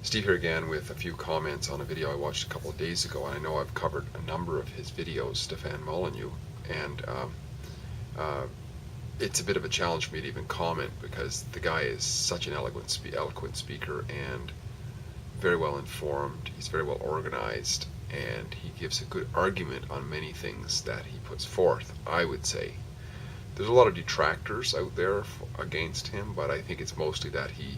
Steve here again with a few comments on a video I watched a couple of days ago, and I know I've covered a number of his videos, Stefan Molyneux, and uh, it's a bit of a challenge for me to even comment because the guy is such an eloquent speaker and very well informed. He's very well organized, and he gives a good argument on many things that he puts forth, I would say. There's a lot of detractors out there against him, but I think it's mostly that he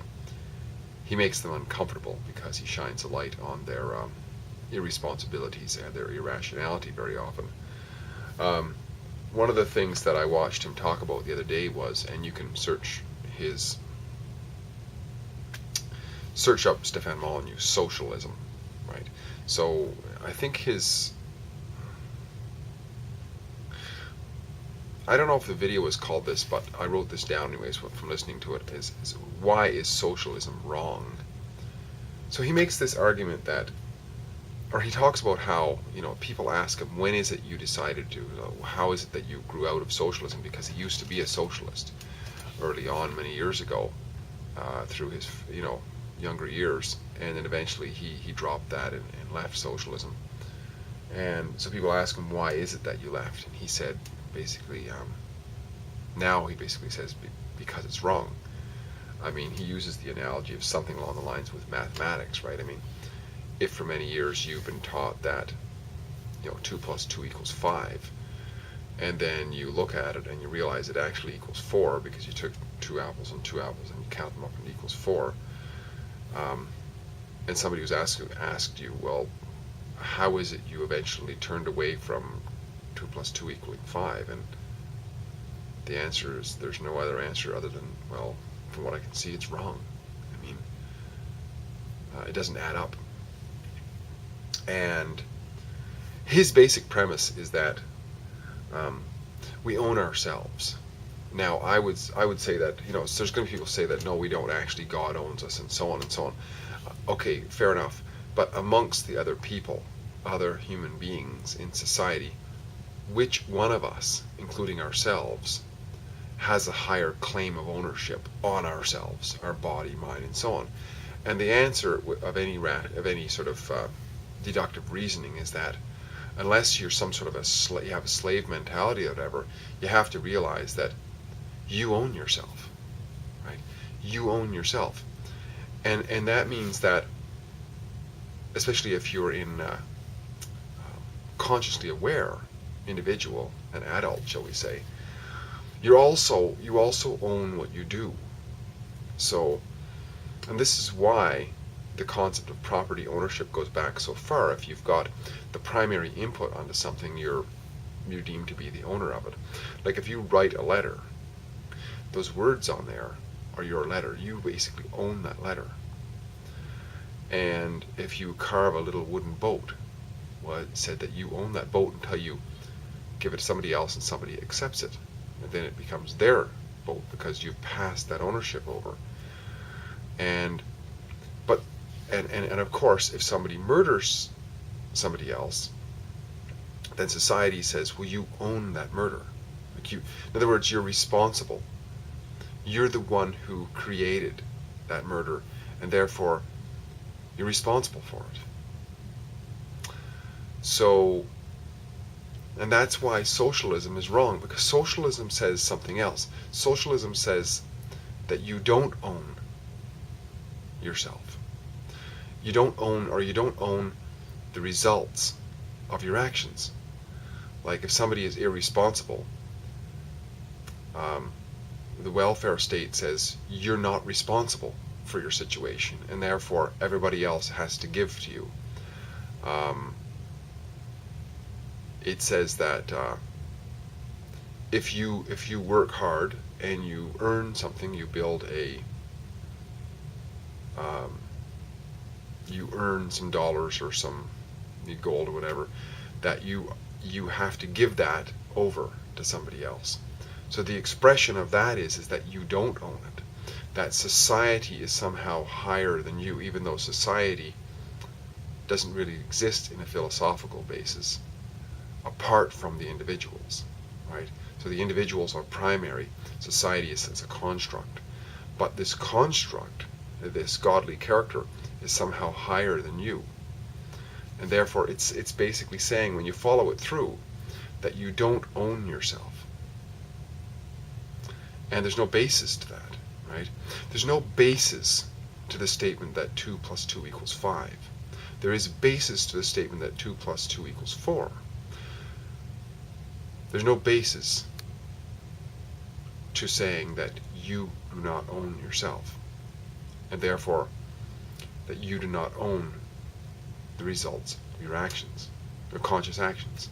makes them uncomfortable because he shines a light on their irresponsibilities and their irrationality very often. One of the things that I watched him talk about the other day was, and you can search up Stefan Molyneux, socialism, right? So I think I don't know if the video was called this, but I wrote this down anyways from listening to it, is why is socialism wrong? So he makes this argument that, or he talks about how, people ask him, when is it you decided to, how is it that you grew out of socialism? Because he used to be a socialist early on, many years ago, through his, younger years, and then eventually he dropped that and left socialism. And so people ask him, why is it that you left? And he said, basically, now he basically says because it's wrong. I mean, he uses the analogy of something along the lines with mathematics, right? I mean, if for many years you've been taught that 2 plus 2 equals 5, and then you look at it and you realize it actually equals 4 because you took 2 apples and you count them up and it equals 4, and somebody was asked you, well, how is it you eventually turned away from 2 plus 2 equaling 5? And the answer is, there's no other answer other than, well, from what I can see, it's wrong. I mean, it doesn't add up. And his basic premise is that we own ourselves. Now, I would say that, so there's going to be people say that, no, we don't actually, God owns us, and so on and so on. Okay, fair enough. But amongst the other people, other human beings in society, which one of us, including ourselves, has a higher claim of ownership on ourselves, our body, mind, and so on? And the answer of any sort of deductive reasoning is that unless you're some sort of you have a slave mentality or whatever, you have to realize that you own yourself, right? You own yourself, and that means that, especially if you're in consciously aware individual, an adult, shall we say, you also own what you do. So, and this is why the concept of property ownership goes back so far. If you've got the primary input onto something, you're deemed to be the owner of it. Like if you write a letter, those words on there are your letter. You basically own that letter. And if you carve a little wooden boat, well, it said that you own that boat until you give it to somebody else and somebody accepts it, and then it becomes their boat because you've passed that ownership over. And of course, if somebody murders somebody else, then society says, well, you own that murder. In other words, you're responsible. You're the one who created that murder, and therefore you're responsible for it. So, and that's why socialism is wrong, because socialism says something else. Socialism says that you don't own yourself. You don't own the results of your actions. Like if somebody is irresponsible, the welfare state says you're not responsible for your situation, and therefore everybody else has to give to you. It says that if you work hard and you earn something, you build you earn some dollars or some gold or whatever, that you have to give that over to somebody else. So the expression of that is that you don't own it. That society is somehow higher than you, even though society doesn't really exist in a philosophical basis apart from the individuals, right? So the individuals are primary, society is a construct. But this construct, this godly character, is somehow higher than you. And therefore it's basically saying, when you follow it through, that you don't own yourself. And there's no basis to that, right? There's no basis to the statement that 2 plus 2 equals 5. There is a basis to the statement that 2 plus 2 equals 4. There's no basis to saying that you do not own yourself, and therefore that you do not own the results of your actions, your conscious actions.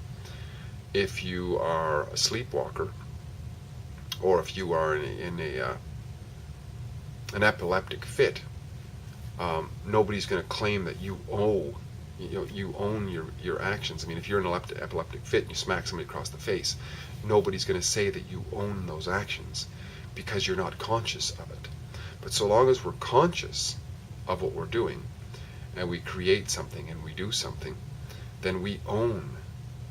If you are a sleepwalker, or if you are in an epileptic fit, nobody's going to claim that you own your actions. I mean, if you're in an epileptic fit and you smack somebody across the face, nobody's going to say that you own those actions, because you're not conscious of it. But so long as we're conscious of what we're doing, and we create something and we do something, then we own.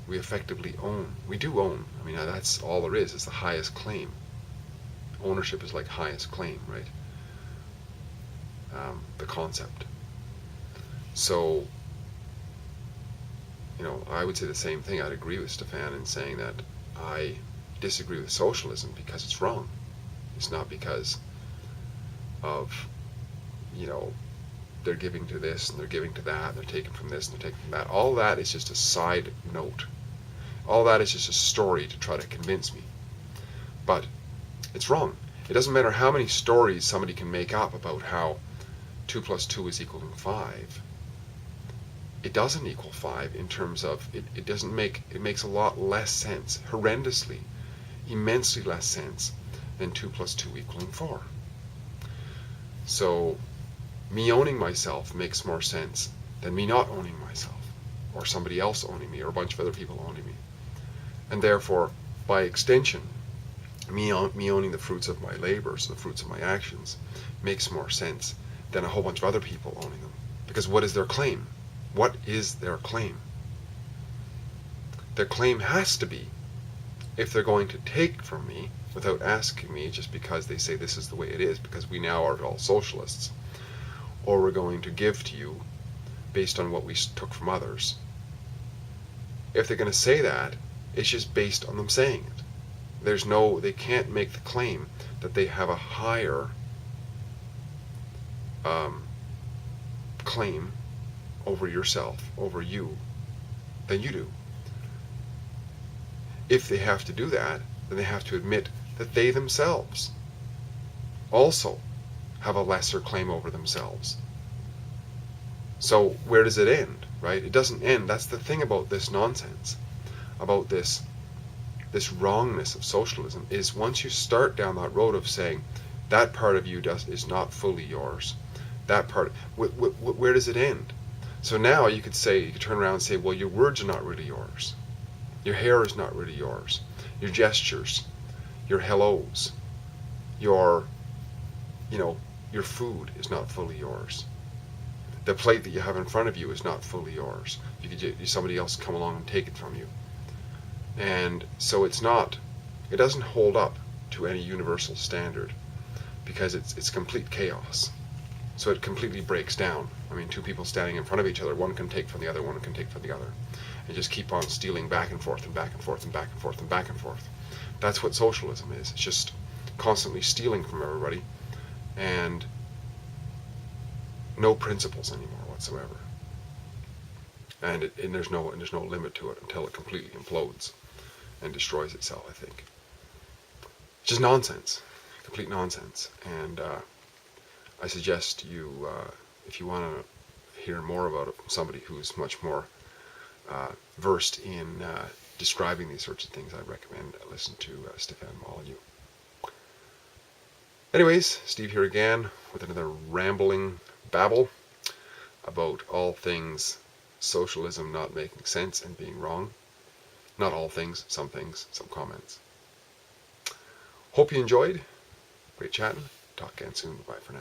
We effectively own. We do own. I mean, that's all there is the highest claim. Ownership is like highest claim, right? The concept. So, I would say the same thing. I'd agree with Stefan in saying that I disagree with socialism because it's wrong. It's not because of, they're giving to this and they're giving to that, and they're taking from this and they're taking from that. All that is just a side note. All that is just a story to try to convince me. But it's wrong. It doesn't matter how many stories somebody can make up about how 2 plus 2 is equaling 5. It doesn't equal 5 in terms of, it makes a lot less sense, horrendously, immensely less sense than 2 plus 2 equaling 4. So, me owning myself makes more sense than me not owning myself, or somebody else owning me, or a bunch of other people owning me. And therefore, by extension, me owning the fruits of my labor, so the fruits of my actions, makes more sense than a whole bunch of other people owning them. Because what is their claim? What is their claim? Their claim has to be, if they're going to take from me without asking me, just because they say this is the way it is, because we now are all socialists, or we're going to give to you based on what we took from others. If they're going to say that, it's just based on them saying it. They can't make the claim that they have a higher claim over yourself, over you, than you do. If they have to do that, then they have to admit that they themselves also have a lesser claim over themselves. So where does it end, right? It doesn't end. That's the thing about this nonsense, about this wrongness of socialism, is once you start down that road of saying that part of you is not fully yours, that part, where does it end? So now you could turn around and say, well, your words are not really yours. Your hair is not really yours. Your gestures, your hellos, your food is not fully yours. The plate that you have in front of you is not fully yours. You could somebody else come along and take it from you. And so it doesn't hold up to any universal standard, because it's complete chaos. So it completely breaks down. I mean, two people standing in front of each other, one can take from the other, one can take from the other, and just keep on stealing back and forth and back and forth and back and forth and back and forth. That's what socialism is. It's just constantly stealing from everybody, and no principles anymore whatsoever. And there's no limit to it until it completely implodes and destroys itself, I think. It's just nonsense, complete nonsense. And I suggest you, if you want to hear more about it from somebody who's much more versed in describing these sorts of things, I recommend listen to Stefan Molyneux. Anyways, Steve here again with another rambling babble about all things socialism not making sense and being wrong. Not all things, some comments. Hope you enjoyed. Great chatting. Talk again soon. Bye for now.